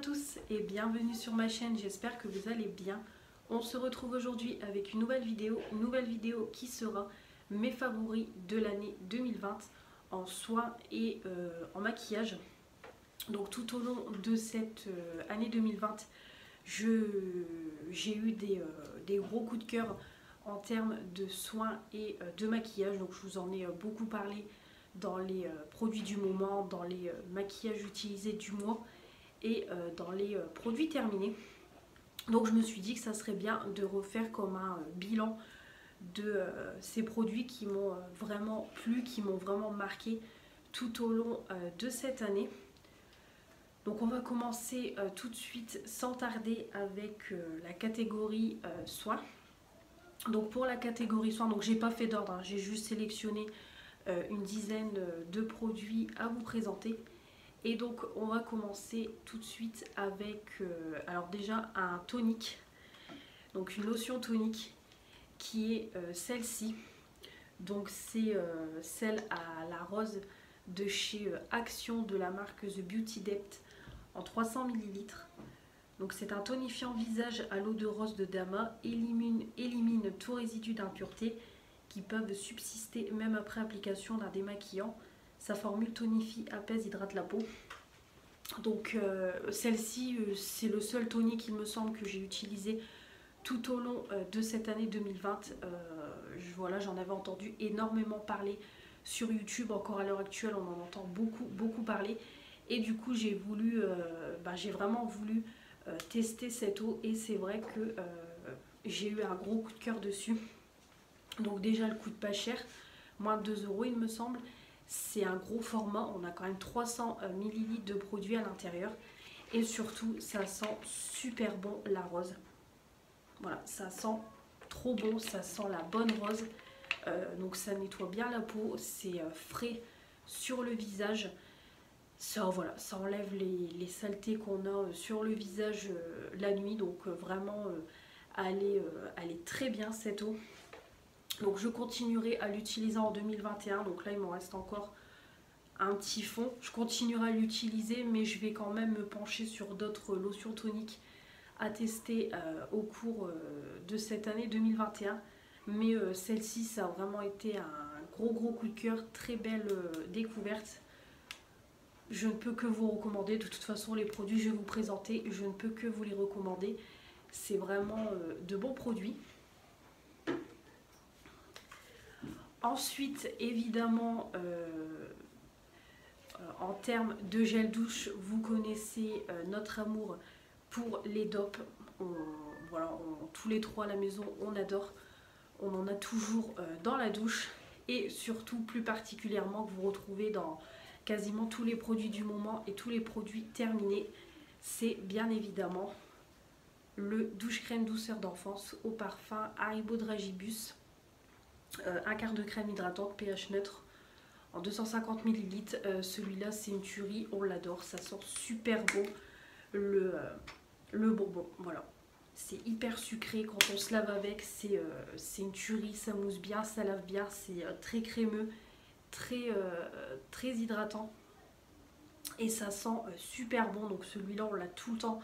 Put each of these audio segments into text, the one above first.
tous et bienvenue sur ma chaîne, j'espère que vous allez bien. On se retrouve aujourd'hui avec une nouvelle vidéo qui sera mes favoris de l'année 2020 en soins et en maquillage. Donc tout au long de cette année 2020, j'ai eu des gros coups de cœur en termes de soins et de maquillage. Donc je vous en ai beaucoup parlé dans les produits du moment, dans les maquillages utilisés du mois et dans les produits terminés. Donc je me suis dit que ça serait bien de refaire comme un bilan de ces produits qui m'ont vraiment plu, qui m'ont vraiment marqué tout au long de cette année. Donc on va commencer tout de suite sans tarder avec la catégorie soins. Donc pour la catégorie soins, donc j'ai pas fait d'ordre, hein, j'ai juste sélectionné une dizaine de produits à vous présenter. Et donc on va commencer tout de suite avec alors déjà un tonique, donc une lotion tonique qui est celle-ci. Donc c'est celle à la rose de chez Action de la marque The Beauty Depth en 300 ml. Donc c'est un tonifiant visage à l'eau de rose de Dama, élimine tout résidu d'impureté qui peuvent subsister même après application d'un démaquillant. Sa formule tonifie, apaise, hydrate la peau. Donc celle-ci, c'est le seul tonique, il me semble, que j'ai utilisé tout au long de cette année 2020. Voilà, j'en avais entendu énormément parler sur YouTube. Encore à l'heure actuelle, on en entend beaucoup parler. Et du coup, j'ai vraiment voulu tester cette eau. Et c'est vrai que j'ai eu un gros coup de cœur dessus. Donc déjà, elle coûte pas cher, moins de 2 € il me semble. C'est un gros format, on a quand même 300 ml de produits à l'intérieur. Et surtout, ça sent super bon la rose. Voilà, ça sent trop bon, ça sent la bonne rose. Donc ça nettoie bien la peau, c'est frais sur le visage. Ça, voilà, ça enlève les saletés qu'on a sur le visage la nuit. Donc vraiment, elle est très bien cette eau. Donc je continuerai à l'utiliser en 2021, donc là il m'en reste encore un petit fond. Je continuerai à l'utiliser, mais je vais quand même me pencher sur d'autres lotions toniques à tester au cours de cette année 2021. Mais celle-ci, ça a vraiment été un gros coup de cœur, très belle découverte. Je ne peux que vous recommander, de toute façon les produits que je vais vous présenter, je ne peux que vous les recommander. C'est vraiment de bons produits. Ensuite, évidemment, en termes de gel douche, vous connaissez notre amour pour les dopes. Tous les trois à la maison, on adore. On en a toujours dans la douche. Et surtout, plus particulièrement, que vous retrouvez dans quasiment tous les produits du moment et tous les produits terminés. C'est bien évidemment le douche crème douceur d'enfance au parfum Haribo Dragibus. Un quart de crème hydratante pH neutre en 250 ml. Celui-là, c'est une tuerie, on l'adore, ça sent super bon le bonbon. Voilà, c'est hyper sucré quand on se lave avec, c'est une tuerie, ça mousse bien, ça lave bien, c'est très crémeux, très hydratant et ça sent super bon. Donc celui-là, on l'a tout le temps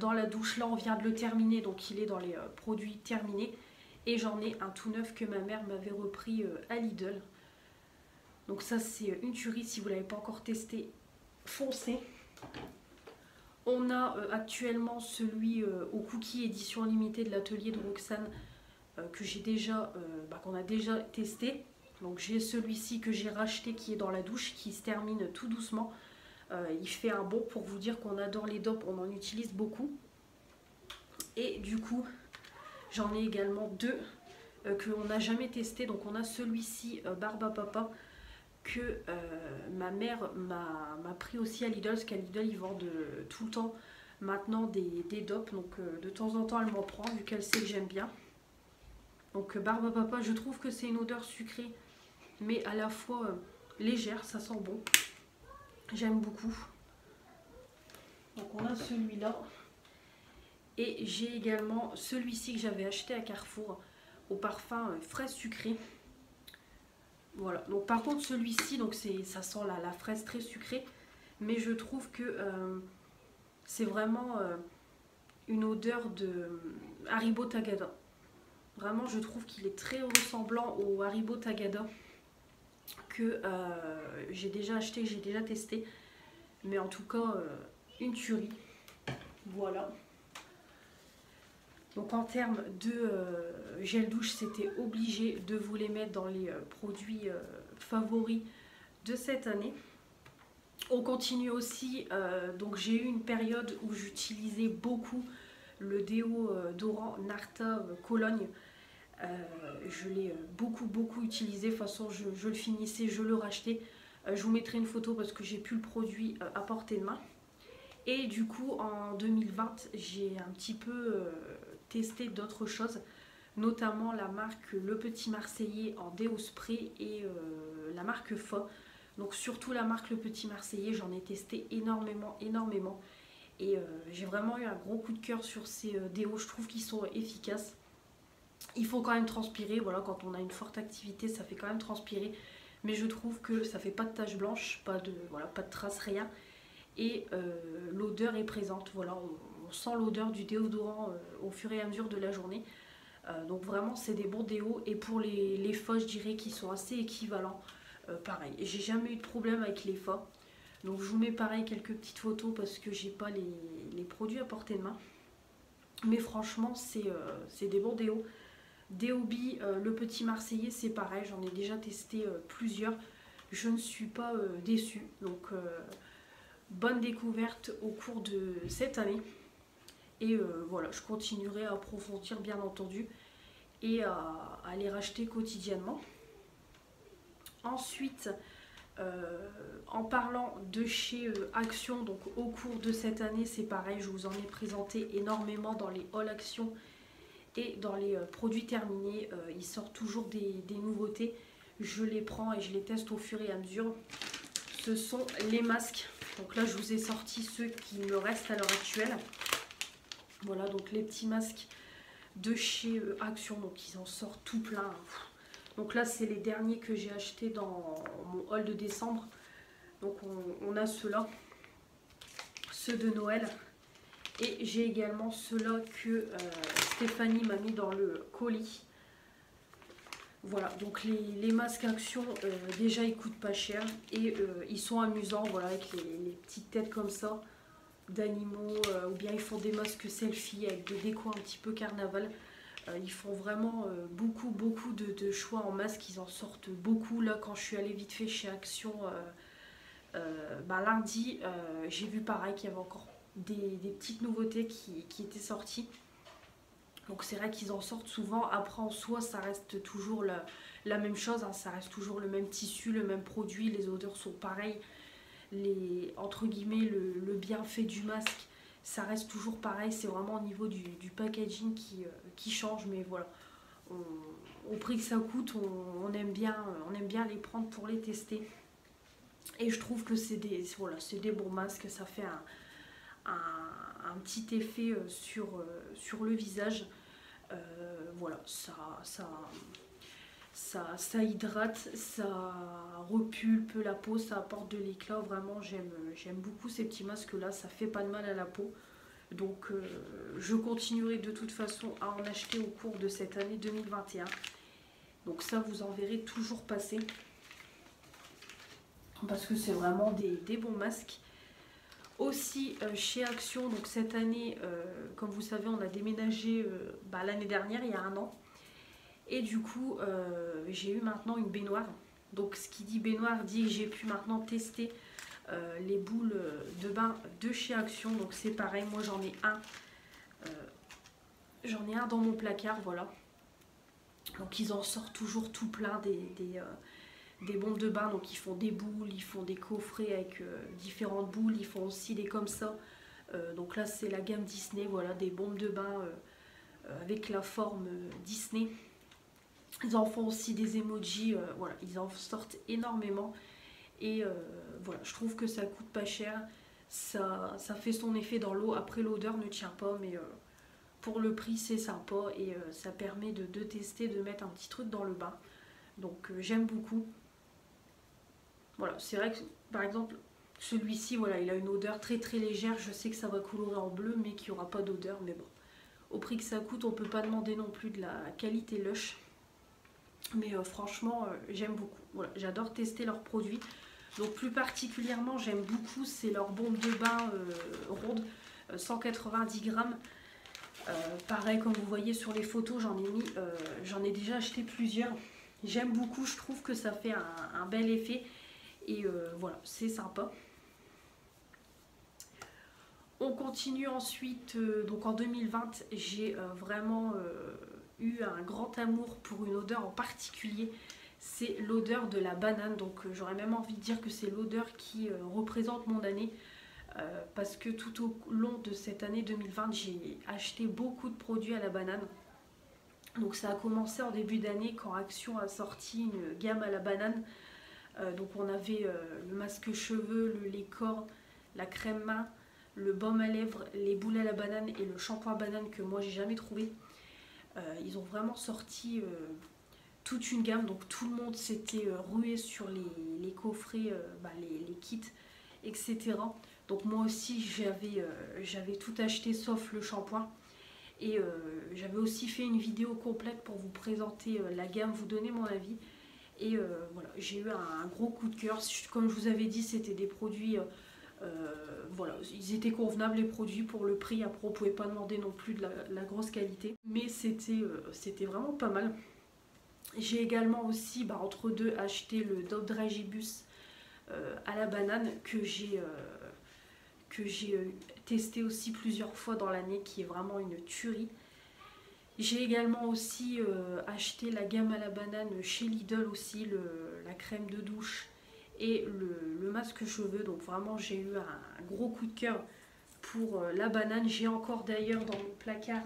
dans la douche. Là, on vient de le terminer, donc il est dans les produits terminés. Et j'en ai un tout neuf que ma mère m'avait repris à Lidl. Donc ça, c'est une tuerie. Si vous ne l'avez pas encore testé, foncez. On a actuellement celui au cookie édition limitée de l'atelier de Roxane que j'ai déjà, qu'on a déjà testé. Donc j'ai celui-ci que j'ai racheté qui est dans la douche, qui se termine tout doucement. Il fait un bon, pour vous dire qu'on adore les dopes, on en utilise beaucoup. Et du coup, j'en ai également deux que l'on n'a jamais testé. Donc on a celui-ci Barbapapa que ma mère m'a pris aussi à Lidl, parce qu'à Lidl ils vendent tout le temps maintenant des dopes. Donc de temps en temps elle m'en prend vu qu'elle sait que j'aime bien. Donc Barbapapa, je trouve que c'est une odeur sucrée mais à la fois légère, ça sent bon. J'aime beaucoup. Donc on a celui-là. Et j'ai également celui-ci que j'avais acheté à Carrefour au parfum fraise sucrée. Voilà. Donc par contre celui-ci, donc ça sent la fraise très sucrée. Mais je trouve que C'est vraiment une odeur de Haribo Tagada. Vraiment, je trouve qu'il est très ressemblant au Haribo Tagada que j'ai déjà acheté, que j'ai déjà testé. Mais en tout cas, une tuerie. Voilà. Donc en termes de gel douche, c'était obligé de vous les mettre dans les produits favoris de cette année. On continue aussi, donc j'ai eu une période où j'utilisais beaucoup le déodorant Narta Cologne. Je l'ai beaucoup utilisé, de toute façon je le finissais, je le rachetais. Je vous mettrai une photo parce que j'ai plus le produit à portée de main. Et du coup en 2020 j'ai un petit peu testé d'autres choses, notamment la marque Le Petit Marseillais en déo spray et la marque Fa. Donc surtout la marque Le Petit Marseillais, j'en ai testé énormément. Et j'ai vraiment eu un gros coup de cœur sur ces déos, je trouve qu'ils sont efficaces. Il faut quand même transpirer, voilà, quand on a une forte activité, ça fait quand même transpirer. Mais je trouve que ça fait pas de taches blanches, pas de traces, rien. Et l'odeur est présente, voilà, on sent l'odeur du déodorant au fur et à mesure de la journée. Donc vraiment c'est des bons déos. Et pour les faux, je dirais qu'ils sont assez équivalents. Pareil, j'ai jamais eu de problème avec les faux. Donc je vous mets pareil quelques petites photos parce que j'ai pas les produits à portée de main. Mais franchement c'est des bons déos. Déobi, Le Petit Marseillais, c'est pareil, j'en ai déjà testé plusieurs. Je ne suis pas déçue. Donc bonne découverte au cours de cette année. Et voilà, je continuerai à approfondir bien entendu et à les racheter quotidiennement. Ensuite, en parlant de chez Action, donc au cours de cette année, c'est pareil, je vous en ai présenté énormément dans les hauls Action et dans les produits terminés. Ils sortent toujours des nouveautés. Je les prends et je les teste au fur et à mesure. Ce sont les masques. Donc là, je vous ai sorti ceux qui me restent à l'heure actuelle. Voilà, donc les petits masques de chez Action. Donc ils en sortent tout plein. Donc là, c'est les derniers que j'ai achetés dans mon haul de décembre. Donc on a ceux-là, ceux de Noël. Et j'ai également ceux-là que Stéphanie m'a mis dans le colis. Voilà, donc les masques Action, déjà ils coûtent pas cher et ils sont amusants, voilà, avec les petites têtes comme ça d'animaux, ou bien ils font des masques selfie avec des décos un petit peu carnaval. Ils font vraiment beaucoup de choix en masques, ils en sortent beaucoup. Là, quand je suis allée vite fait chez Action lundi, j'ai vu pareil qu'il y avait encore des petites nouveautés qui étaient sorties. Donc c'est vrai qu'ils en sortent souvent. Après en soi ça reste toujours la même chose, hein. Ça reste toujours le même tissu, le même produit, les odeurs sont pareilles. Entre guillemets le bienfait du masque, ça reste toujours pareil. C'est vraiment au niveau du packaging qui change. Mais voilà, au prix que ça coûte, on aime bien les prendre pour les tester. Et je trouve que c'est des bons masques, ça fait un petit effet sur le visage. Voilà, ça hydrate, ça repulpe la peau, ça apporte de l'éclat. Vraiment, j'aime beaucoup ces petits masques là, ça fait pas de mal à la peau. Donc je continuerai de toute façon à en acheter au cours de cette année 2021. Donc ça, vous en verrez toujours passer. Parce que c'est vraiment des bons masques. Aussi chez Action, donc cette année, comme vous savez, on a déménagé l'année dernière, il y a 1 an. Et du coup, j'ai eu maintenant une baignoire. Donc ce qui dit baignoire dit que j'ai pu maintenant tester les boules de bain de chez Action. Donc c'est pareil, moi j'en ai un. J'en ai un dans mon placard, voilà. Donc ils en sortent toujours tout plein des bombes de bain. Donc ils font des boules, ils font des coffrets avec différentes boules, ils font aussi des comme ça. Donc là c'est la gamme Disney, voilà, des bombes de bain avec la forme Disney. Ils en font aussi des emojis, voilà, ils en sortent énormément. Et voilà, je trouve que ça coûte pas cher, ça fait son effet dans l'eau. Après l'odeur ne tient pas, mais pour le prix c'est sympa et ça permet de tester, de mettre un petit truc dans le bain. Donc j'aime beaucoup. Voilà, c'est vrai que par exemple Celui-ci, voilà, il a une odeur très très légère. Je sais que ça va colorer en bleu, mais qu'il n'y aura pas d'odeur. Mais bon, au prix que ça coûte, on ne peut pas demander non plus de la qualité Lush. Mais franchement, j'aime beaucoup. Voilà, j'adore tester leurs produits. Donc plus particulièrement, j'aime beaucoup, c'est leur bombe de bain ronde, 190 grammes. Pareil, comme vous voyez sur les photos, j'en ai déjà acheté plusieurs. J'aime beaucoup, je trouve que ça fait un bel effet. Et voilà, c'est sympa. On continue ensuite, donc en 2020, j'ai vraiment eu un grand amour pour une odeur en particulier. C'est l'odeur de la banane, donc j'aurais même envie de dire que c'est l'odeur qui représente mon année. Parce que tout au long de cette année 2020, j'ai acheté beaucoup de produits à la banane. Donc ça a commencé en début d'année quand Action a sorti une gamme à la banane. Donc on avait le masque cheveux, le lait corps, la crème main, le baume à lèvres, les boules à la banane et le shampoing banane que moi j'ai jamais trouvé. Ils ont vraiment sorti toute une gamme, donc tout le monde s'était rué sur les coffrets, les kits, etc. Donc moi aussi j'avais tout acheté sauf le shampoing. Et j'avais aussi fait une vidéo complète pour vous présenter la gamme, vous donner mon avis. Et voilà, j'ai eu un gros coup de cœur. Comme je vous avais dit, c'était des produits, voilà, ils étaient convenables les produits pour le prix. Après, on ne pouvait pas demander non plus de la grosse qualité. Mais c'était vraiment pas mal. J'ai également aussi, entre deux, acheté le Dove Dragibus à la banane que j'ai testé aussi plusieurs fois dans l'année, qui est vraiment une tuerie. J'ai également aussi acheté la gamme à la banane chez Lidl aussi, la crème de douche et le masque cheveux. Donc vraiment j'ai eu un gros coup de cœur pour la banane. J'ai encore d'ailleurs dans mon placard,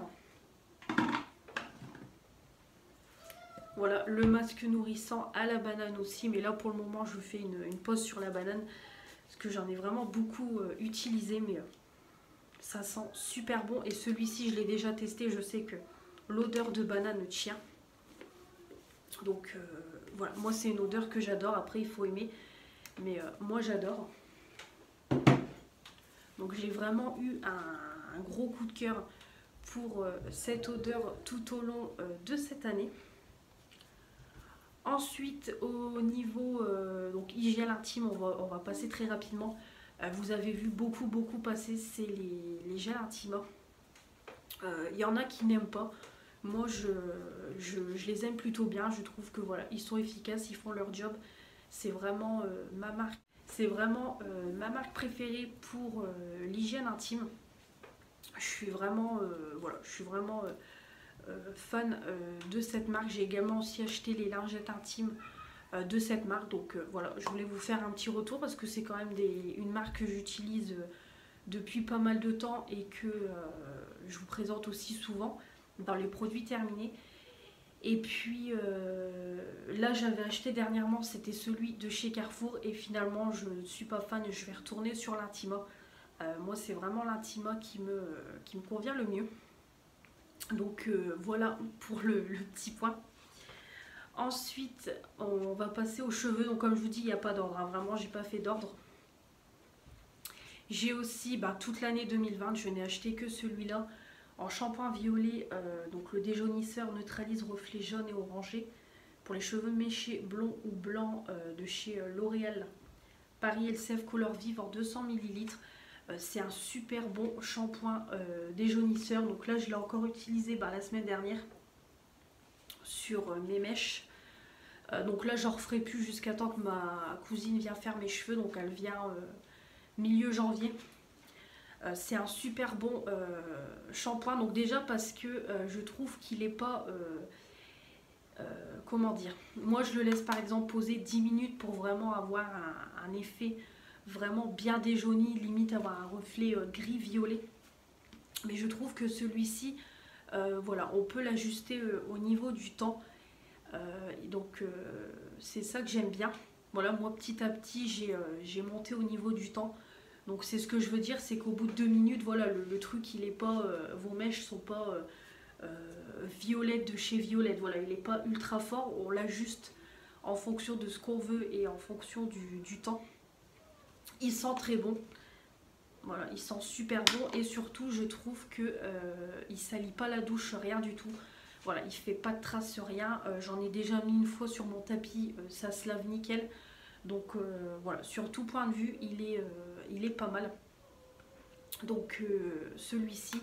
voilà, le masque nourrissant à la banane aussi. Mais là pour le moment je fais une pause sur la banane parce que j'en ai vraiment beaucoup utilisé. Mais ça sent super bon. Et celui-ci je l'ai déjà testé, je sais que l'odeur de banane tient. Donc voilà, moi c'est une odeur que j'adore. Après il faut aimer, mais moi j'adore. Donc j'ai vraiment eu un gros coup de cœur pour cette odeur tout au long de cette année. Ensuite au niveau donc hygiène intime, on va passer très rapidement. Vous avez vu beaucoup passer, c'est les gels intimes. Il y en a qui n'aiment pas. Moi je les aime plutôt bien. Je trouve que voilà, ils sont efficaces, ils font leur job. C'est vraiment ma marque. C'est vraiment ma marque préférée pour l'hygiène intime. Je suis vraiment voilà, je suis vraiment fan de cette marque. J'ai également aussi acheté les lingettes intimes de cette marque. Donc voilà, je voulais vous faire un petit retour parce que c'est quand même une marque que j'utilise depuis pas mal de temps et que je vous présente aussi souvent dans les produits terminés. Et puis là j'avais acheté dernièrement, c'était celui de chez Carrefour et finalement je ne suis pas fan, je vais retourner sur l'Intima. Moi c'est vraiment l'Intima qui me convient le mieux. Donc voilà pour le petit point. Ensuite on va passer aux cheveux. Donc comme je vous dis, il n'y a pas d'ordre, hein. Vraiment j'ai pas fait d'ordre. J'ai aussi toute l'année 2020, je n'ai acheté que celui-là en shampoing violet. Donc le déjaunisseur neutralise reflets jaunes et orangés pour les cheveux méchés, blonds ou blancs, de chez L'Oréal Paris Elseve Color Vive en 200 ml. C'est un super bon shampoing déjaunisseur. Donc là je l'ai encore utilisé la semaine dernière sur mes mèches. Donc là j'en referai plus jusqu'à temps que ma cousine vienne faire mes cheveux. Donc elle vient milieu janvier. C'est un super bon shampoing. Donc déjà parce que je trouve qu'il n'est pas... comment dire, moi je le laisse par exemple poser 10 minutes pour vraiment avoir un effet vraiment bien déjauni, limite avoir un reflet gris-violet. Mais je trouve que celui-ci, voilà, on peut l'ajuster au niveau du temps. Donc c'est ça que j'aime bien. Voilà, moi petit à petit j'ai monté au niveau du temps. Donc c'est ce que je veux dire, c'est qu'au bout de 2 minutes, voilà, le truc il est pas, vos mèches sont pas violettes de chez Violette, voilà, il n'est pas ultra fort, on l'ajuste en fonction de ce qu'on veut et en fonction du temps. Il sent très bon. Voilà, il sent super bon et surtout je trouve que il salit pas la douche, rien du tout. Voilà, il fait pas de traces, rien. J'en ai déjà mis une fois sur mon tapis, ça se lave nickel. Donc voilà, sur tout point de vue, il est pas mal. Donc celui-ci,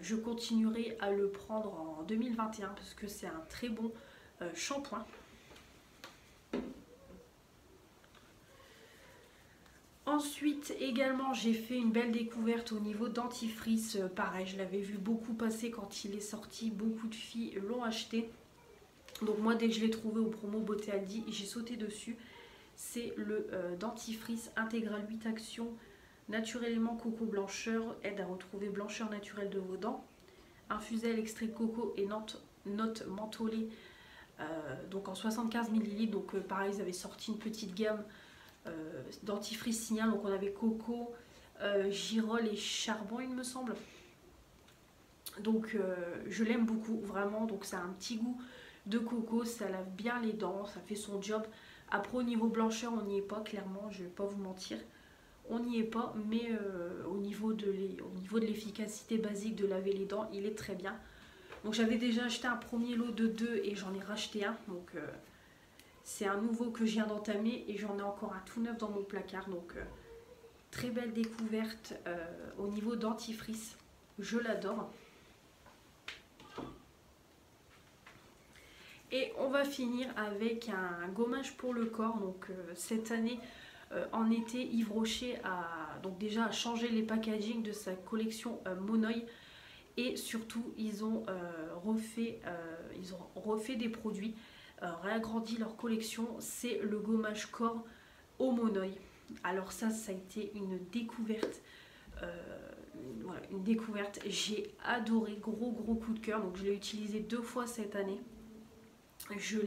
je continuerai à le prendre en 2021 parce que c'est un très bon shampoing. Ensuite également j'ai fait une belle découverte au niveau dentifrice, pareil je l'avais vu beaucoup passer quand il est sorti, beaucoup de filles l'ont acheté. Donc moi dès que je l'ai trouvé au promo Beauté Aldi, j'ai sauté dessus. C'est le dentifrice intégral 8 actions, naturellement coco blancheur, aide à retrouver blancheur naturelle de vos dents, infusé à l'extrait de coco et notes mentholées, donc en 75 ml. Donc pareil ils avaient sorti une petite gamme dentifrice signal, donc on avait coco, girole et charbon il me semble. Donc je l'aime beaucoup vraiment, donc ça a un petit goût de coco, ça lave bien les dents, ça fait son job. Après au niveau blancheur on n'y est pas, clairement je vais pas vous mentir, on n'y est pas, mais au niveau de l'efficacité basique de laver les dents, il est très bien. Donc j'avais déjà acheté un premier lot de 2 et j'en ai racheté un, donc c'est un nouveau que je viens d'entamer et j'en ai encore un tout neuf dans mon placard. Donc très belle découverte au niveau dentifrice, je l'adore. Et on va finir avec un gommage pour le corps. Donc cette année en été, Yves Rocher a donc déjà changé les packaging de sa collection Monoï. Et surtout ils ont refait des produits, réagrandi leur collection. C'est le gommage corps au Monoï. Alors ça a été une découverte. Voilà, une découverte. J'ai adoré, gros coup de cœur. Donc je l'ai utilisé 2 fois cette année. Je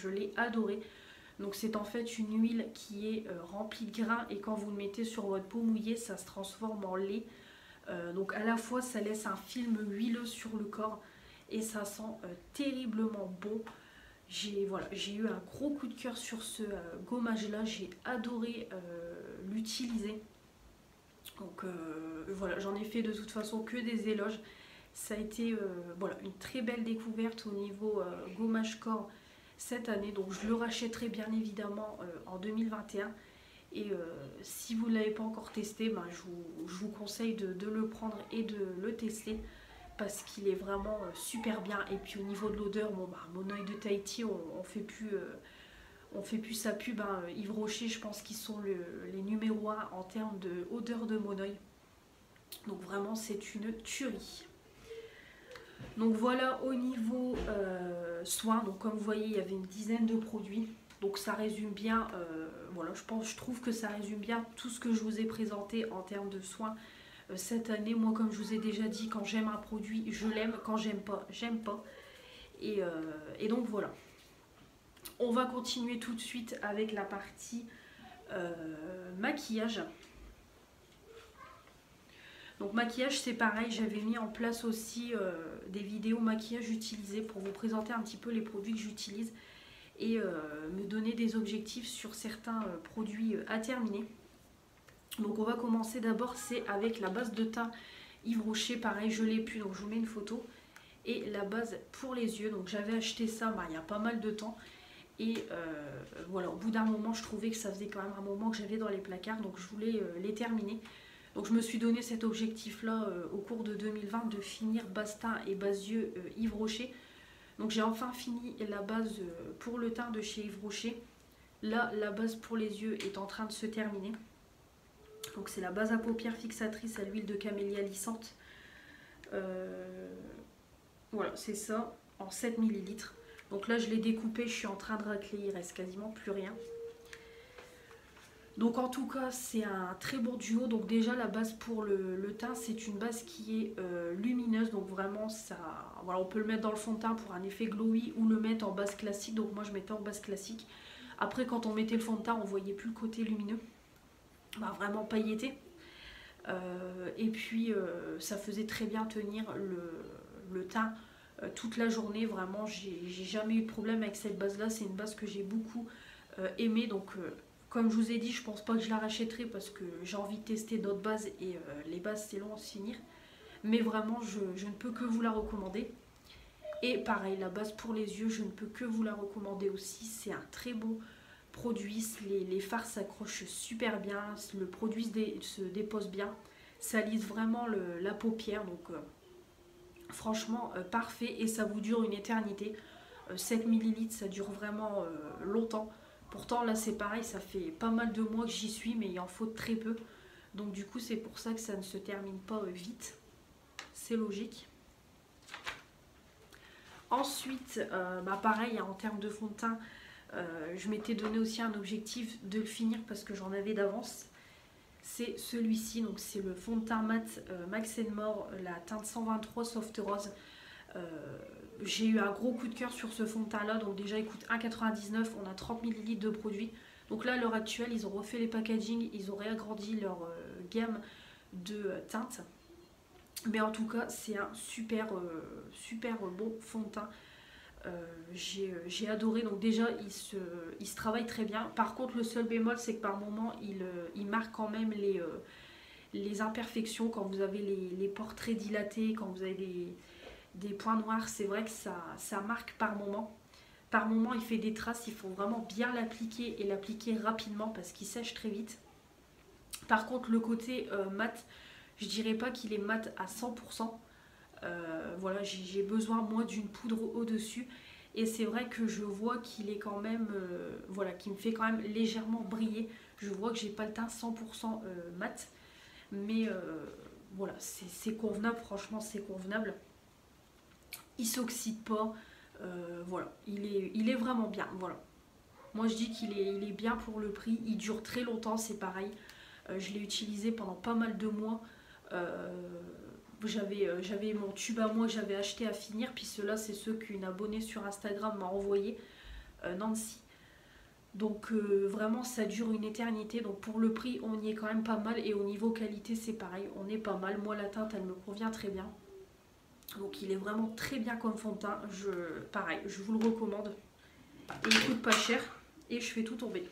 l'ai adoré. Donc c'est en fait une huile qui est remplie de grains et quand vous le mettez sur votre peau mouillée, ça se transforme en lait. Donc à la fois ça laisse un film huileux sur le corps et ça sent terriblement bon. J'ai eu un gros coup de cœur sur ce gommage là, j'ai adoré l'utiliser. Donc voilà, j'en ai fait de toute façon que des éloges. Ça a été voilà, une très belle découverte au niveau gommage corps cette année. Donc je le rachèterai bien évidemment en 2021. Et si vous ne l'avez pas encore testé, ben, je vous conseille de le prendre et de le tester parce qu'il est vraiment super bien. Et puis au niveau de l'odeur, bon, ben, Monoï de Tahiti, on fait plus sa pub. Hein. Yves Rocher, je pense qu'ils sont les numéros 1 en termes d'odeur de Monoï. Donc vraiment, c'est une tuerie. Donc voilà au niveau soins. Donc comme vous voyez, il y avait une dizaine de produits. Donc ça résume bien, voilà, je trouve que ça résume bien tout ce que je vous ai présenté en termes de soins cette année. Moi, comme je vous ai déjà dit, quand j'aime un produit, je l'aime. Quand j'aime pas, j'aime pas. Et donc voilà. On va continuer tout de suite avec la partie maquillage. Donc maquillage, c'est pareil, j'avais mis en place aussi des vidéos maquillage utilisées pour vous présenter un petit peu les produits que j'utilise et me donner des objectifs sur certains produits à terminer. Donc on va commencer d'abord, c'est avec la base de teint Yves Rocher, pareil je l'ai plus, donc je vous mets une photo. Et la base pour les yeux, donc j'avais acheté ça il y a pas mal de temps. Et voilà, au bout d'un moment je trouvais que ça faisait quand même un moment que j'avais dans les placards, donc je voulais les terminer. Donc je me suis donné cet objectif là au cours de 2020 de finir base teint et base yeux Yves Rocher. Donc j'ai enfin fini la base pour le teint de chez Yves Rocher. Là, la base pour les yeux est en train de se terminer. Donc c'est la base à paupières fixatrice à l'huile de camélia lissante. Voilà, c'est ça, en 7 ml. Donc là, je l'ai découpé, je suis en train de racler, il reste quasiment plus rien. Donc en tout cas, c'est un très bon duo. Donc déjà, la base pour le teint, c'est une base qui est lumineuse. Donc vraiment, ça, voilà, on peut le mettre dans le fond de teint pour un effet glowy ou le mettre en base classique. Donc moi, je mettais en base classique. Après, quand on mettait le fond de teint, on voyait plus le côté lumineux. Bah, vraiment pailleté. Et puis, ça faisait très bien tenir le teint toute la journée. Vraiment, j'ai jamais eu de problème avec cette base-là. C'est une base que j'ai beaucoup aimée. Donc Comme je vous ai dit, je pense pas que je la rachèterai parce que j'ai envie de tester d'autres bases et les bases c'est long à se finir. Mais vraiment, je ne peux que vous la recommander. Et pareil, la base pour les yeux, je ne peux que vous la recommander aussi. C'est un très bon produit. Les fards s'accrochent super bien. Le produit se dépose bien. Ça lisse vraiment la paupière. Donc franchement, parfait. Et ça vous dure une éternité. 7 ml, ça dure vraiment longtemps. Pourtant, là, c'est pareil. Ça fait pas mal de mois que j'y suis, mais il en faut très peu. Donc du coup, c'est pour ça que ça ne se termine pas vite. C'est logique. Ensuite, pareil, en termes de fond de teint, je m'étais donné aussi un objectif de le finir parce que j'en avais d'avance. C'est celui-ci, donc c'est le fond de teint mat Max More, la teinte 123 Soft Rose. J'ai eu un gros coup de cœur sur ce fond de teint là, donc déjà il coûte 1,99 €, on a 30 ml de produit. Donc là à l'heure actuelle, ils ont refait les packaging, ils ont réagrandi leur gamme de teintes. Mais en tout cas, c'est un super bon fond de teint. J'ai adoré. Donc déjà, il se travaille très bien. Par contre, le seul bémol, c'est que par moment, il marque quand même les imperfections. Quand vous avez les pores très dilatés, quand vous avez des points noirs, c'est vrai que ça marque par moment. Par moment, il fait des traces. Il faut vraiment bien l'appliquer et l'appliquer rapidement parce qu'il sèche très vite. Par contre, le côté mat, je dirais pas qu'il est mat à 100%. Voilà, j'ai besoin moi d'une poudre au-dessus. Et c'est vrai que je vois qu'il est quand même, voilà, qui me fait quand même légèrement briller. Je vois que j'ai pas le teint 100% mat. Mais voilà, c'est convenable, franchement c'est convenable. Il s'oxyde pas. Voilà, il est vraiment bien. Voilà. Moi je dis qu'il est bien pour le prix. Il dure très longtemps, c'est pareil. Je l'ai utilisé pendant pas mal de mois. J'avais mon tube à moi que j'avais acheté à finir, puis ceux-là c'est ceux qu'une abonnée sur Instagram m'a envoyé, Nancy. Donc vraiment ça dure une éternité, donc pour le prix on y est quand même pas mal, et au niveau qualité c'est pareil, on est pas mal. Moi la teinte elle me convient très bien, donc il est vraiment très bien comme fond de teint. Pareil, je vous le recommande, et il coûte pas cher, et je fais tout tomber.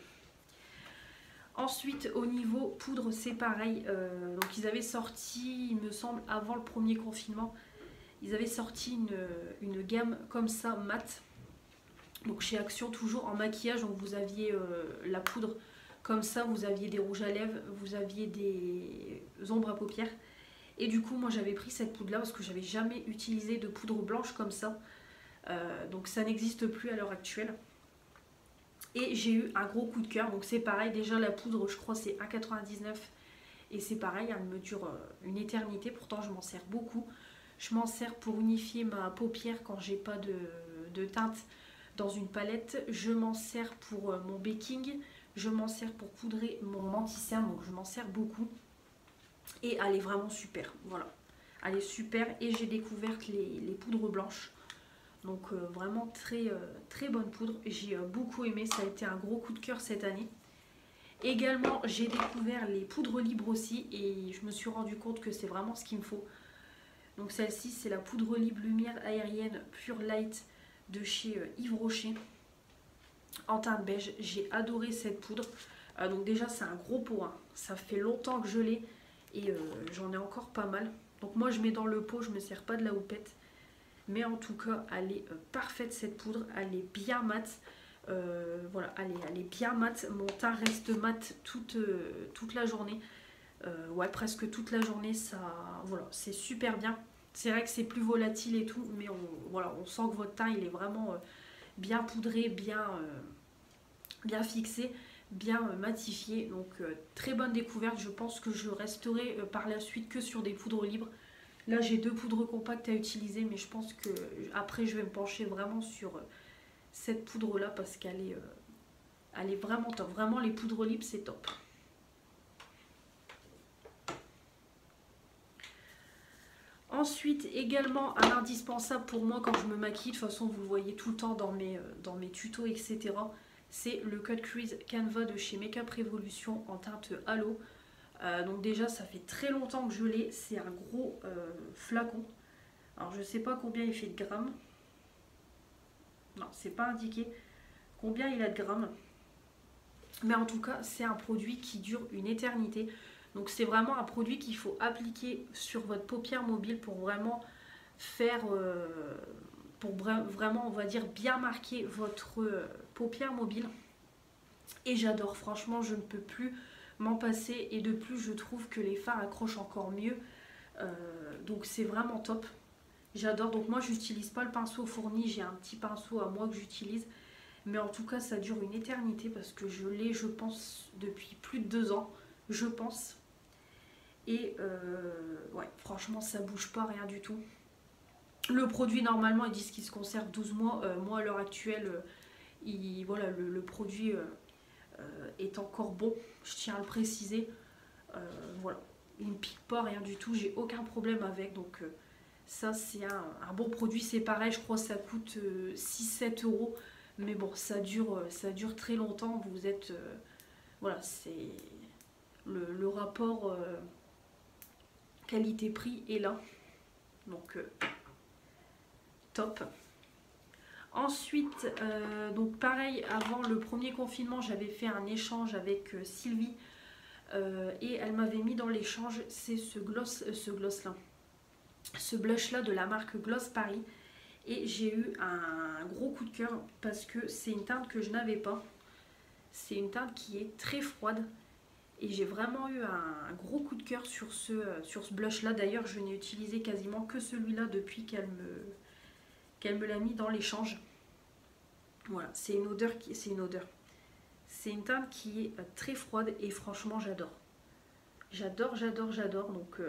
Ensuite, au niveau poudre, c'est pareil. Donc, ils avaient sorti, il me semble, avant le premier confinement, ils avaient sorti une gamme comme ça, mat. Donc, chez Action, toujours en maquillage. Donc, vous aviez la poudre comme ça, vous aviez des rouges à lèvres, vous aviez des ombres à paupières. Et du coup, moi, j'avais pris cette poudre-là parce que j'avais jamais utilisé de poudre blanche comme ça. Donc, ça n'existe plus à l'heure actuelle. Et j'ai eu un gros coup de cœur. Donc c'est pareil, déjà la poudre je crois c'est 1,99 €. Et c'est pareil, elle me dure une éternité. Pourtant je m'en sers beaucoup. Je m'en sers pour unifier ma paupière quand j'ai pas de teinte dans une palette. Je m'en sers pour mon baking. Je m'en sers pour poudrer mon anti-cerne. Donc je m'en sers beaucoup. Et elle est vraiment super. Voilà. Elle est super. Et j'ai découvert les poudres blanches. Donc vraiment très bonne poudre. J'ai beaucoup aimé, ça a été un gros coup de cœur cette année. Également j'ai découvert les poudres libres aussi, et je me suis rendu compte que c'est vraiment ce qu'il me faut. Donc celle-ci c'est la poudre libre lumière aérienne Pure Light de chez Yves Rocher en teinte beige. J'ai adoré cette poudre. Donc déjà c'est un gros pot, hein. Ça fait longtemps que je l'ai, et j'en ai encore pas mal. Donc moi je mets dans le pot, je me sers pas de la houppette. Mais en tout cas, elle est parfaite cette poudre, elle est bien mate. Voilà, elle est bien mate. Mon teint reste mat toute la journée. Ouais, presque toute la journée. Ça, voilà, c'est super bien. C'est vrai que c'est plus volatile et tout, mais voilà, on sent que votre teint il est vraiment bien poudré, bien fixé, bien matifié. Donc très bonne découverte. Je pense que je resterai par la suite que sur des poudres libres. Là j'ai deux poudres compactes à utiliser, mais je pense que après je vais me pencher vraiment sur cette poudre là parce qu'elle est, elle est vraiment top. Vraiment les poudres libres c'est top. Ensuite également un indispensable pour moi quand je me maquille, de toute façon vous le voyez tout le temps dans mes tutos etc. C'est le Cut Crease Canva de chez Makeup Revolution en teinte Halo. Donc déjà ça fait très longtemps que je l'ai, c'est un gros flacon. Alors je sais pas combien il fait de grammes. Non, c'est pas indiqué combien il a de grammes. Mais en tout cas, c'est un produit qui dure une éternité. Donc c'est vraiment un produit qu'il faut appliquer sur votre paupière mobile pour vraiment faire, vraiment, on va dire, bien marquer votre paupière mobile. Et j'adore, franchement, je ne peux plus m'en passer. Et de plus, je trouve que les fards accrochent encore mieux. Donc c'est vraiment top. J'adore. Donc moi, j'utilise pas le pinceau fourni. J'ai un petit pinceau à moi que j'utilise. Mais en tout cas, ça dure une éternité parce que je l'ai, je pense, depuis plus de 2 ans. Je pense. Et ouais, franchement, ça bouge pas, rien du tout. Le produit, normalement, ils disent qu'il se conserve 12 mois. Moi, à l'heure actuelle, voilà, le produit est encore bon. Je tiens à le préciser. Voilà, il ne me pique pas, rien du tout. J'ai aucun problème avec. Donc, ça, c'est un bon produit. C'est pareil, je crois que ça coûte 6-7 euros. Mais bon, ça dure très longtemps. Vous êtes... voilà, c'est... Le rapport qualité-prix est là. Donc, top. Ensuite, donc pareil, avant le premier confinement, j'avais fait un échange avec Sylvie. Et elle m'avait mis dans l'échange, c'est ce gloss là. Ce blush là de la marque Gloss Paris. Et j'ai eu un gros coup de cœur parce que c'est une teinte que je n'avais pas. C'est une teinte qui est très froide. Et j'ai vraiment eu un gros coup de cœur sur ce blush là. D'ailleurs, je n'ai utilisé quasiment que celui-là depuis qu'elle me l'a mis dans l'échange. Voilà, c'est une odeur. C'est une teinte qui est très froide et franchement, j'adore. J'adore. Donc,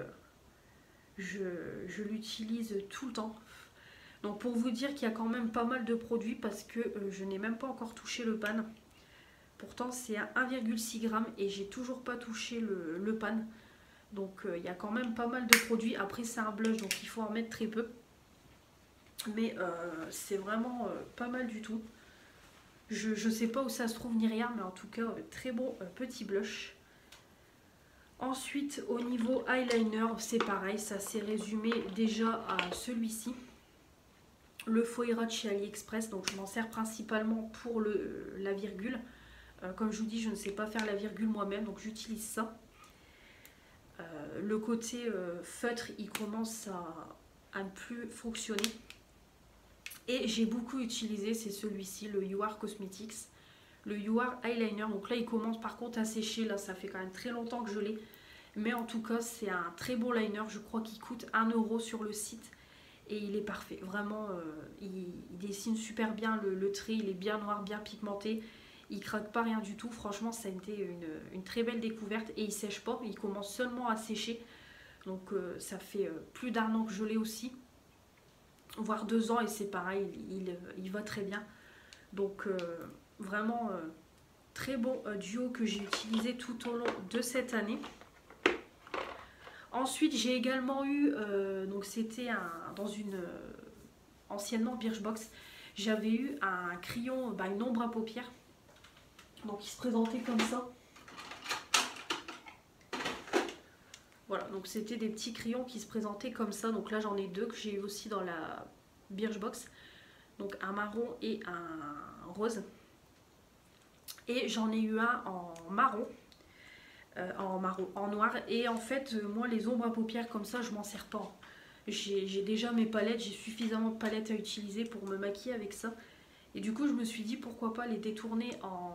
je l'utilise tout le temps. Donc, pour vous dire qu'il y a quand même pas mal de produits parce que je n'ai même pas encore touché le pan. Pourtant, c'est à 1,6 g et j'ai toujours pas touché le pan. Donc, il y a quand même pas mal de produits. Après, c'est un blush, donc il faut en mettre très peu. Mais c'est vraiment pas mal du tout. Je sais pas où ça se trouve ni rien, mais en tout cas, très bon petit blush. Ensuite, au niveau eyeliner, c'est pareil, ça s'est résumé déjà à celui-ci. Le Foira de chez AliExpress, donc je m'en sers principalement pour la virgule. Comme je vous dis, je ne sais pas faire la virgule moi-même, donc j'utilise ça. Le côté feutre, il commence à ne plus fonctionner. Et j'ai beaucoup utilisé, c'est celui-ci, le You Are Cosmetics. Le You Are Eyeliner. Donc là, il commence par contre à sécher. Là, ça fait quand même très longtemps que je l'ai. Mais en tout cas, c'est un très bon liner. Je crois qu'il coûte 1 € sur le site. Et il est parfait. Vraiment, il dessine super bien le trait. Il est bien noir, bien pigmenté. Il craque pas, rien du tout. Franchement, ça a été une très belle découverte. Et il sèche pas. Il commence seulement à sécher. Donc ça fait plus d'1 an que je l'ai aussi. Voire 2 ans. Et c'est pareil, il va très bien. Donc vraiment très bon duo que j'ai utilisé tout au long de cette année. Ensuite, j'ai également eu, donc c'était dans une anciennement Birchbox, j'avais eu un crayon, une ombre à paupières. Donc il se présentait comme ça. Voilà, donc c'était des petits crayons qui se présentaient comme ça. Donc là j'en ai 2 que j'ai eu aussi dans la Birchbox. Donc un marron et un rose. Et j'en ai eu un en marron. En noir. Et en fait, moi les ombres à paupières comme ça, je m'en sers pas. J'ai déjà mes palettes, j'ai suffisamment de palettes à utiliser pour me maquiller avec ça. Et du coup, je me suis dit pourquoi pas les détourner en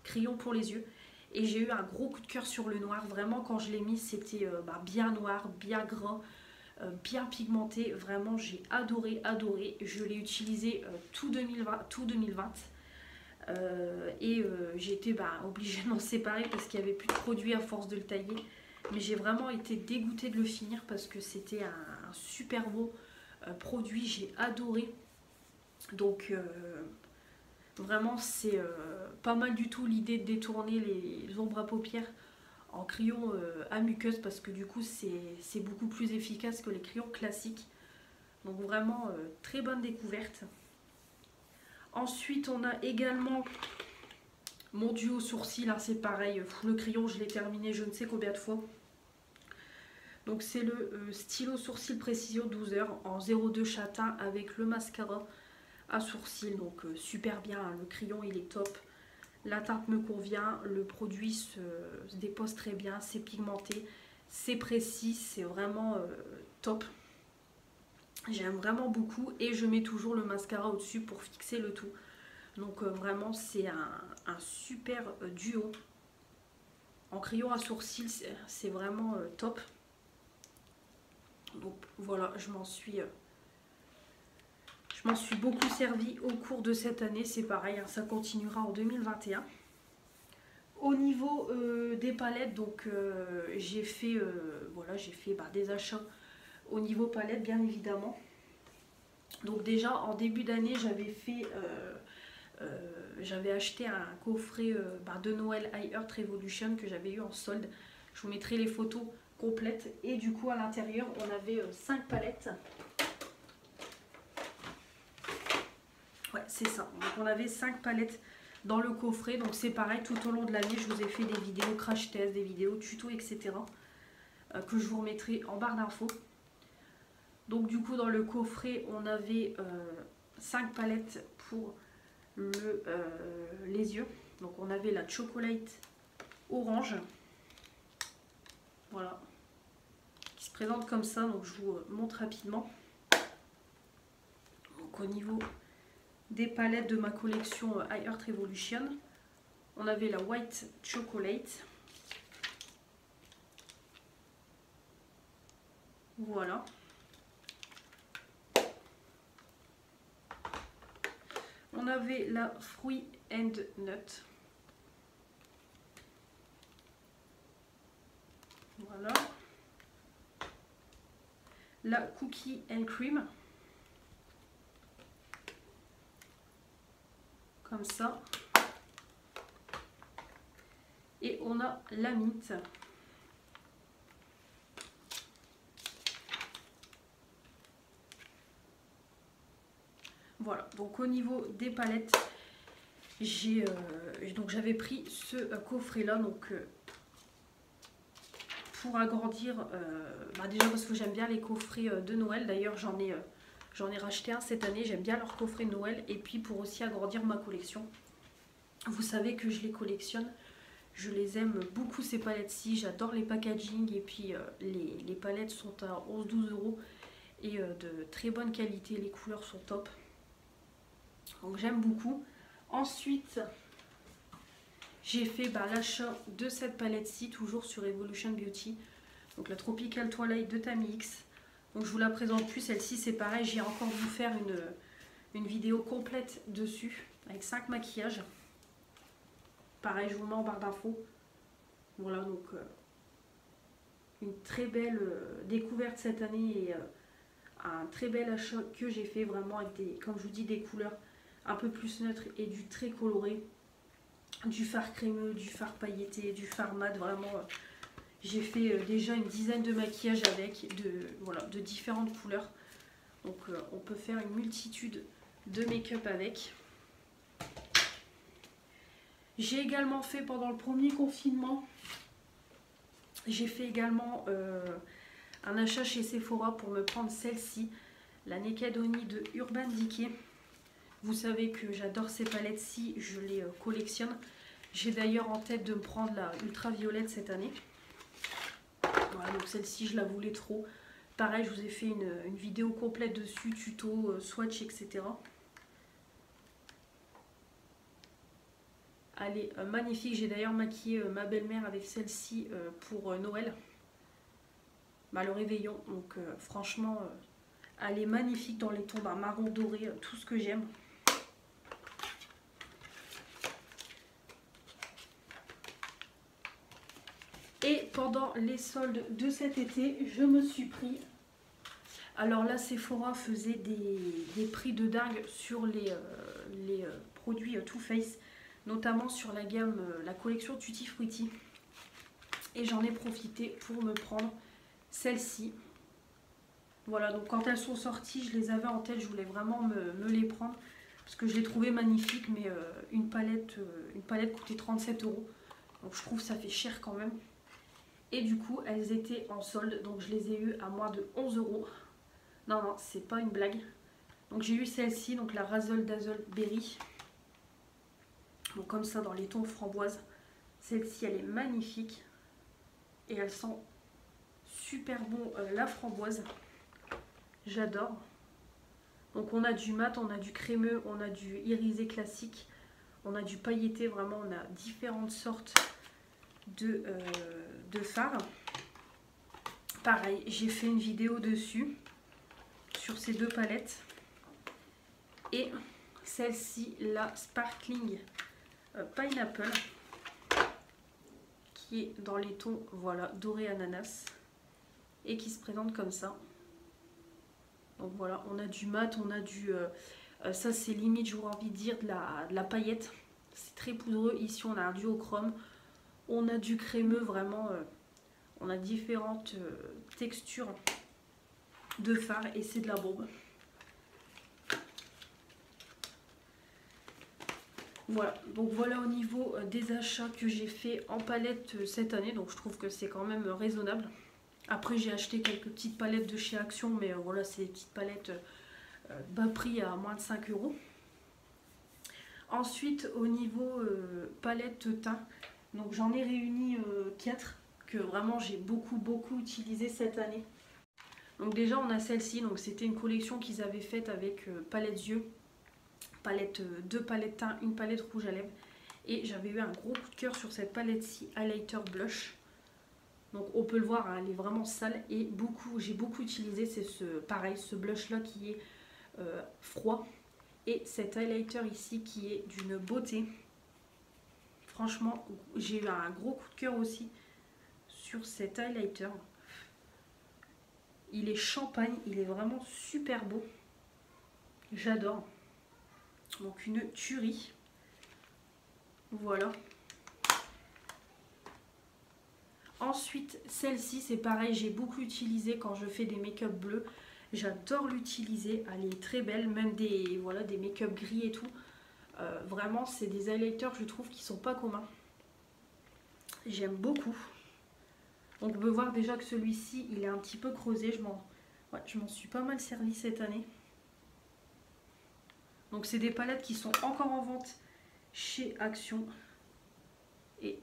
crayon pour les yeux. Et j'ai eu un gros coup de cœur sur le noir. Vraiment, quand je l'ai mis, c'était bien noir, bien gras, bien pigmenté. Vraiment, j'ai adoré. Je l'ai utilisé tout 2020. Et j'ai été obligée de m'en séparer parce qu'il n'y avait plus de produit à force de le tailler. Mais j'ai vraiment été dégoûtée de le finir parce que c'était un super beau produit. J'ai adoré. Donc vraiment c'est pas mal du tout l'idée de détourner les ombres à paupières en crayon à muqueuse parce que du coup c'est beaucoup plus efficace que les crayons classiques. Donc vraiment très bonne découverte. Ensuite on a également mon duo sourcil, hein, c'est pareil, le crayon je l'ai terminé je ne sais combien de fois. Donc c'est le stylo sourcil précision 12 heures en 02 châtain avec le mascara à sourcils. Donc super bien, hein, le crayon il est top. La teinte me convient, le produit se dépose très bien, c'est pigmenté, c'est précis, c'est vraiment top. J'aime vraiment beaucoup et je mets toujours le mascara au-dessus pour fixer le tout. Donc vraiment c'est un super duo. En crayon à sourcils, c'est vraiment top. Donc voilà, je m'en suis beaucoup servi au cours de cette année. C'est pareil, hein, ça continuera en 2021. Au niveau des palettes, donc j'ai fait, des achats au niveau palette, bien évidemment. Donc déjà en début d'année, j'avais acheté un coffret de Noël iHeart Revolution que j'avais eu en solde. Je vous mettrai les photos complètes. Et du coup à l'intérieur on avait 5 palettes. Ouais, c'est ça. Donc on avait 5 palettes dans le coffret. Donc c'est pareil, tout au long de l'année, je vous ai fait des vidéos crash test, des vidéos tuto, etc. Que je vous remettrai en barre d'infos. Donc du coup dans le coffret, on avait 5 palettes pour les yeux. Donc on avait la chocolate orange. Voilà. Qui se présente comme ça. Donc je vous montre rapidement. Donc au niveau des palettes de ma collection iHeart Revolution, on avait la white chocolate. Voilà. On avait la fruit and nut. Voilà. La cookie and cream. Comme ça. Et on a la mint. Voilà, donc au niveau des palettes, j'avais pris ce coffret là, donc pour agrandir, déjà parce que j'aime bien les coffrets de Noël. D'ailleurs j'en ai racheté un cette année, j'aime bien leurs coffrets de Noël, et puis pour aussi agrandir ma collection. Vous savez que je les collectionne, je les aime beaucoup ces palettes-ci, j'adore les packaging, et puis les palettes sont à 11-12 € et de très bonne qualité, les couleurs sont top. Donc j'aime beaucoup. Ensuite, j'ai fait l'achat de cette palette-ci, toujours sur Evolution Beauty. Donc la Tropical Twilight de Tammy X. Donc je vous la présente plus, celle-ci c'est pareil, j'ai encore voulu faire une vidéo complète dessus, avec 5 maquillages. Pareil, je vous mets en barre d'infos. Voilà, donc une très belle découverte cette année, et un très bel achat que j'ai fait, vraiment avec des, comme je vous dis, des couleurs un peu plus neutre et du très coloré, du fard crémeux, du fard pailleté, du fard mat. Vraiment j'ai fait déjà une dizaine de maquillages avec de différentes couleurs, donc on peut faire une multitude de make-up avec. J'ai également fait pendant le premier confinement, j'ai fait également un achat chez Sephora pour me prendre celle-ci, la Naked Honey de Urban Decay. Vous savez que j'adore ces palettes-ci, je les collectionne. J'ai d'ailleurs en tête de me prendre la ultraviolette cette année. Voilà, donc celle-ci, je la voulais trop. Pareil, je vous ai fait une vidéo complète dessus, tuto, swatch, etc. Elle est magnifique. J'ai d'ailleurs maquillé ma belle-mère avec celle-ci pour Noël. Le réveillon. Donc franchement, elle est magnifique dans les tons marron doré, tout ce que j'aime. Et pendant les soldes de cet été, je me suis pris... Alors là, Sephora faisait des prix de dingue sur les produits Too Faced, notamment sur la gamme, la collection Tutti Frutti. Et j'en ai profité pour me prendre celle-ci. Voilà, donc quand elles sont sorties, je les avais en tête, je voulais vraiment me les prendre, parce que je les trouvais magnifiques, mais une palette coûtait 37 €. Donc je trouve que ça fait cher quand même. Et du coup, elles étaient en solde, donc je les ai eues à moins de 11 €. Non, non, c'est pas une blague. Donc j'ai eu celle-ci, donc la Razzle Dazzle Berry. Donc comme ça dans les tons framboise. Celle-ci elle est magnifique. Et elle sent super bon la framboise. J'adore. Donc on a du mat, on a du crémeux, on a du irisé classique. On a du pailleté, vraiment on a différentes sortes de fards. Pareil, j'ai fait une vidéo dessus, sur ces deux palettes. Et celle-ci, la Sparkling Pineapple, qui est dans les tons, voilà, doré ananas. Et qui se présente comme ça. Donc voilà, on a du mat, on a du... ça c'est limite, j'aurais envie de dire, de la paillette. C'est très poudreux. Ici on a un duochrome. On a du crémeux, vraiment. On a différentes textures de fard et c'est de la bombe. Voilà, donc voilà au niveau des achats que j'ai fait en palette cette année. Donc je trouve que c'est quand même raisonnable. Après j'ai acheté quelques petites palettes de chez Action, mais voilà, c'est des petites palettes bas prix à moins de 5 €. Ensuite au niveau palette teint, donc j'en ai réuni 4 que vraiment j'ai beaucoup utilisé cette année. Donc déjà on a celle-ci, donc c'était une collection qu'ils avaient faite avec palettes yeux, deux palettes teint, une palette rouge à lèvres. Et j'avais eu un gros coup de cœur sur cette palette-ci, Highlighter Blush. Donc on peut le voir, hein, elle est vraiment sale et j'ai beaucoup utilisé, c'est ce blush là qui est froid. Et cet highlighter ici qui est d'une beauté. Franchement, j'ai eu un gros coup de cœur aussi sur cet highlighter. Il est champagne, il est vraiment super beau. J'adore. Donc une tuerie. Voilà. Ensuite, celle-ci, c'est pareil, j'ai beaucoup utilisé quand je fais des make-up bleus. J'adore l'utiliser, elle est très belle, même des make-up gris et tout. Vraiment, c'est des highlighters, je trouve, qui sont pas communs. J'aime beaucoup. Donc on peut voir déjà que celui-ci, il est un petit peu creusé. Je m'en suis pas mal servi cette année. Donc c'est des palettes qui sont encore en vente chez Action. Et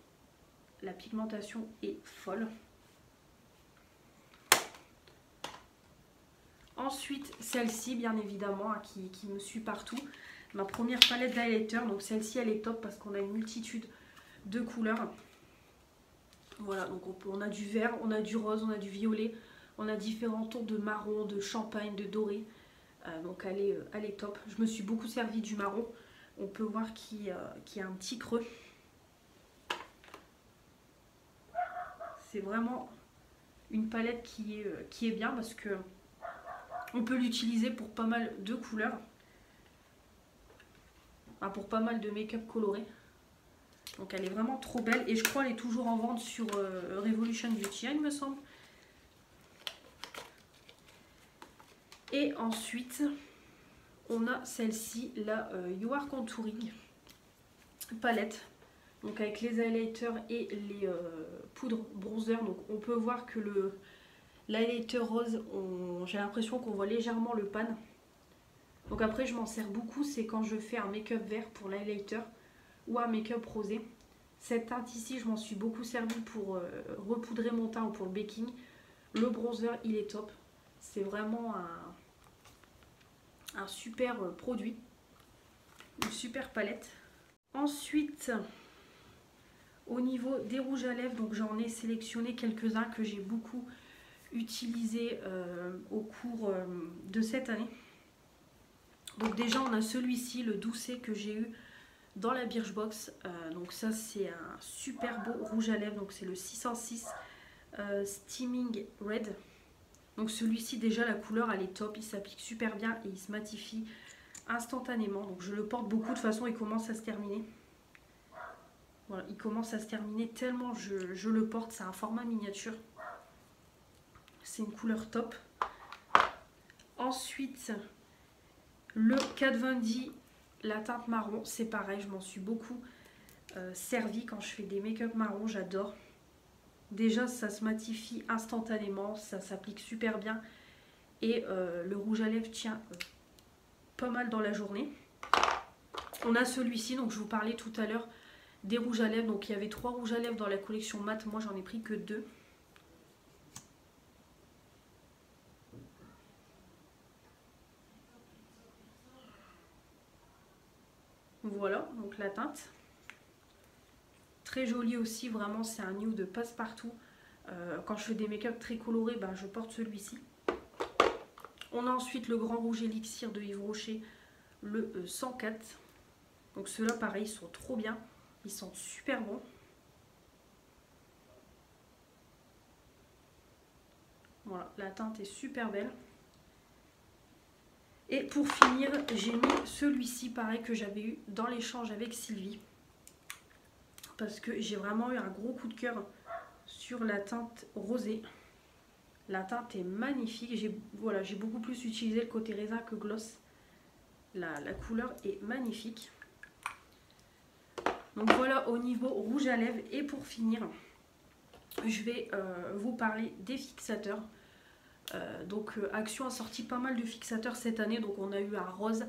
la pigmentation est folle. Ensuite, celle-ci, bien évidemment, hein, qui me suit partout. Ma première palette d'highlighter. Donc celle-ci, elle est top parce qu'on a une multitude de couleurs. Voilà, donc on a du vert, on a du rose, on a du violet. On a différents tons de marron, de champagne, de doré. Donc elle est top. Je me suis beaucoup servi du marron. On peut voir qu'il y a un petit creux. C'est vraiment une palette qui est bien parce que on peut l'utiliser pour pas mal de couleurs. Enfin, pour pas mal de make-up coloré. Donc elle est vraiment trop belle. Et je crois qu'elle est toujours en vente sur Revolution Beauty, il me semble. Et ensuite, on a celle-ci, la You Are Contouring palette. Donc avec les highlighters et les poudres bronzer. Donc on peut voir que l'highlighter rose, j'ai l'impression qu'on voit légèrement le pan. Donc après je m'en sers beaucoup, c'est quand je fais un make-up vert pour l'highlighter ou un make-up rosé. Cette teinte ici, je m'en suis beaucoup servi pour repoudrer mon teint ou pour le baking. Le bronzer, il est top. C'est vraiment un super produit. Une super palette. Ensuite, au niveau des rouges à lèvres, donc j'en ai sélectionné quelques-uns que j'ai beaucoup utilisés au cours de cette année. Donc déjà on a celui-ci, le Doucet que j'ai eu dans la Birchbox. Donc ça c'est un super beau rouge à lèvres, donc c'est le 606 Steaming Red. Donc celui-ci déjà la couleur elle est top, il s'applique super bien et il se matifie instantanément. Donc je le porte beaucoup, de toute façon il commence à se terminer. Voilà, il commence à se terminer tellement je le porte, c'est un format miniature. C'est une couleur top. Ensuite, le Kat Von D, la teinte marron, c'est pareil, je m'en suis beaucoup servi quand je fais des make-up marron, j'adore. Déjà, ça se matifie instantanément, ça s'applique super bien. Et le rouge à lèvres tient pas mal dans la journée. On a celui-ci, donc je vous parlais tout à l'heure des rouges à lèvres. Donc il y avait 3 rouges à lèvres dans la collection mat, moi j'en ai pris que 2. Voilà, donc la teinte. Très joli aussi, vraiment c'est un nude passe-partout. Quand je fais des make-up très colorés, ben, je porte celui-ci. On a ensuite le grand rouge élixir de Yves Rocher, le 104. Donc ceux-là pareil, ils sont trop bien, ils sentent super bons. Voilà, la teinte est super belle. Et pour finir, j'ai mis celui-ci, pareil, que j'avais eu dans l'échange avec Sylvie. Parce que j'ai vraiment eu un gros coup de cœur sur la teinte rosée. La teinte est magnifique. J'ai beaucoup plus utilisé le côté raisin que gloss. La couleur est magnifique. Donc voilà au niveau rouge à lèvres. Et pour finir, je vais vous parler des fixateurs. Action a sorti pas mal de fixateurs cette année. Donc on a eu un rose,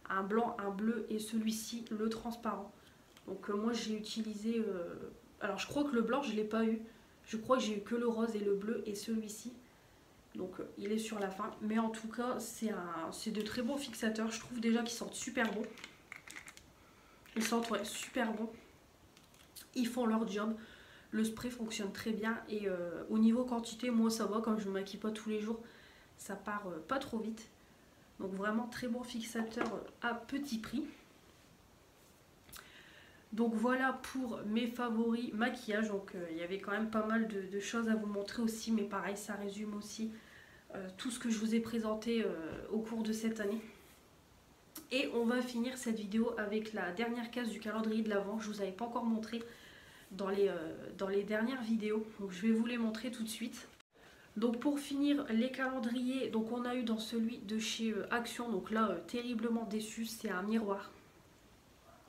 un blanc, un bleu et celui-ci, le transparent. Donc moi j'ai utilisé... alors je crois que le blanc je ne l'ai pas eu. Je crois que j'ai eu que le rose et le bleu et celui-ci. Donc il est sur la fin. Mais en tout cas c'est de très bons fixateurs. Je trouve déjà qu'ils sentent super bon. Ils sentent super bon. Ils font leur job. Le spray fonctionne très bien. Et au niveau quantité, moi ça va. Comme je ne me maquille pas tous les jours, ça part pas trop vite. Donc vraiment très bon fixateur à petit prix. Donc voilà pour mes favoris maquillage. Donc il y avait quand même pas mal de choses à vous montrer aussi. Mais pareil, ça résume aussi tout ce que je vous ai présenté au cours de cette année. Et on va finir cette vidéo avec la dernière case du calendrier de l'Avent. Je ne vous avais pas encore montré dans les dernières vidéos. Donc je vais vous les montrer tout de suite. Donc pour finir les calendriers, donc on a eu dans celui de chez Action. Donc là, terriblement déçu, c'est un miroir.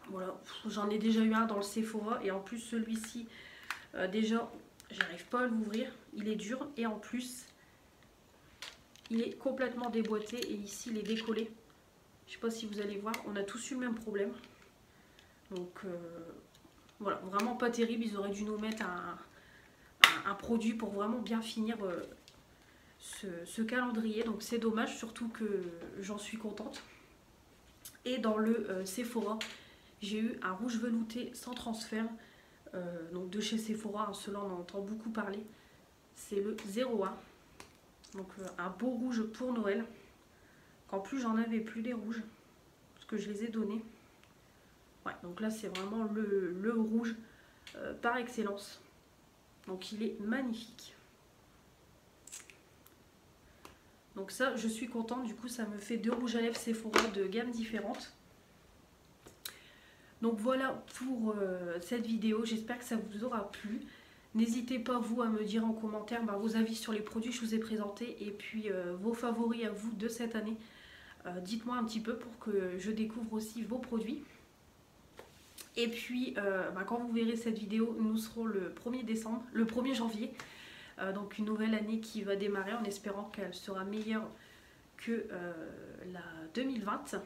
Voilà, j'en ai déjà eu un dans le Sephora et en plus celui-ci, déjà, j'arrive pas à l'ouvrir, il est dur et en plus, il est complètement déboîté et ici il est décollé. Je sais pas si vous allez voir, on a tous eu le même problème. Donc voilà, vraiment pas terrible, ils auraient dû nous mettre un produit pour vraiment bien finir ce calendrier. Donc c'est dommage, surtout que j'en suis contente. Et dans le Sephora, j'ai eu un rouge velouté sans transfert, donc de chez Sephora, cela on en entend beaucoup parler. C'est le 01, donc un beau rouge pour Noël. En plus j'en avais plus des rouges, parce que je les ai donnés. Ouais, donc là c'est vraiment le rouge par excellence. Donc il est magnifique. Donc ça je suis contente, du coup ça me fait 2 rouges à lèvres Sephora de gammes différentes. Donc voilà pour cette vidéo, j'espère que ça vous aura plu. N'hésitez pas vous à me dire en commentaire vos avis sur les produits que je vous ai présentés et puis vos favoris à vous de cette année. Dites-moi un petit peu pour que je découvre aussi vos produits. Et puis quand vous verrez cette vidéo, nous serons le 1er janvier. Donc une nouvelle année qui va démarrer en espérant qu'elle sera meilleure que la 2020.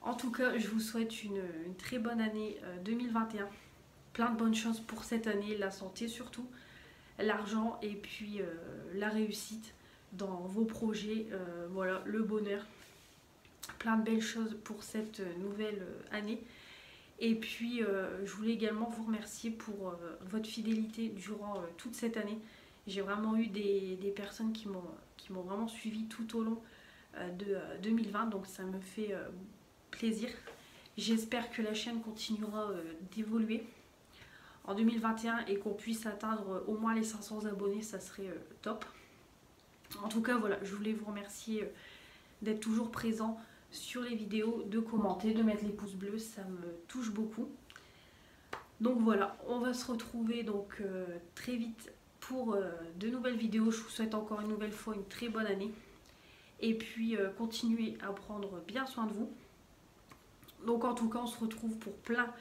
En tout cas, je vous souhaite une très bonne année 2021. Plein de bonnes choses pour cette année, la santé surtout, l'argent et puis la réussite dans vos projets. Voilà, le bonheur. Plein de belles choses pour cette nouvelle année. Et puis, je voulais également vous remercier pour votre fidélité durant toute cette année. J'ai vraiment eu des personnes qui m'ont vraiment suivi tout au long de 2020, donc ça me fait plaisir. J'espère que la chaîne continuera d'évoluer en 2021 et qu'on puisse atteindre au moins les 500 abonnés, ça serait top. En tout cas voilà, je voulais vous remercier d'être toujours présent sur les vidéos, de commenter, de mettre les pouces bleus, ça me touche beaucoup. Donc voilà, on va se retrouver donc très vite pour de nouvelles vidéos. Je vous souhaite encore une nouvelle fois une très bonne année et puis continuez à prendre bien soin de vous. Donc en tout cas on se retrouve pour plein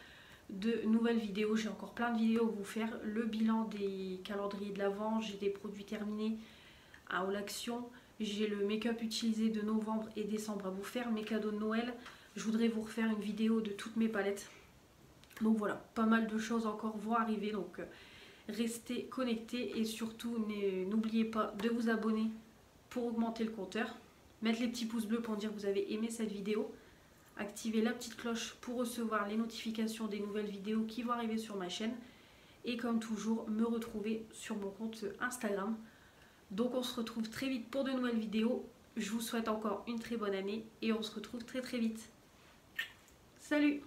de nouvelles vidéos. J'ai encore plein de vidéos à vous faire. Le bilan des calendriers de l'Avent, j'ai des produits terminés à Action, j'ai le make-up utilisé de novembre et décembre à vous faire, mes cadeaux de Noël. je voudrais vous refaire une vidéo de toutes mes palettes. Donc voilà, pas mal de choses encore vont arriver, donc restez connectés et surtout n'oubliez pas de vous abonner pour augmenter le compteur, mettre les petits pouces bleus pour dire que vous avez aimé cette vidéo, activer la petite cloche pour recevoir les notifications des nouvelles vidéos qui vont arriver sur ma chaîne et comme toujours me retrouver sur mon compte Instagram. Donc on se retrouve très vite pour de nouvelles vidéos. Je vous souhaite encore une très bonne année et on se retrouve très vite. Salut!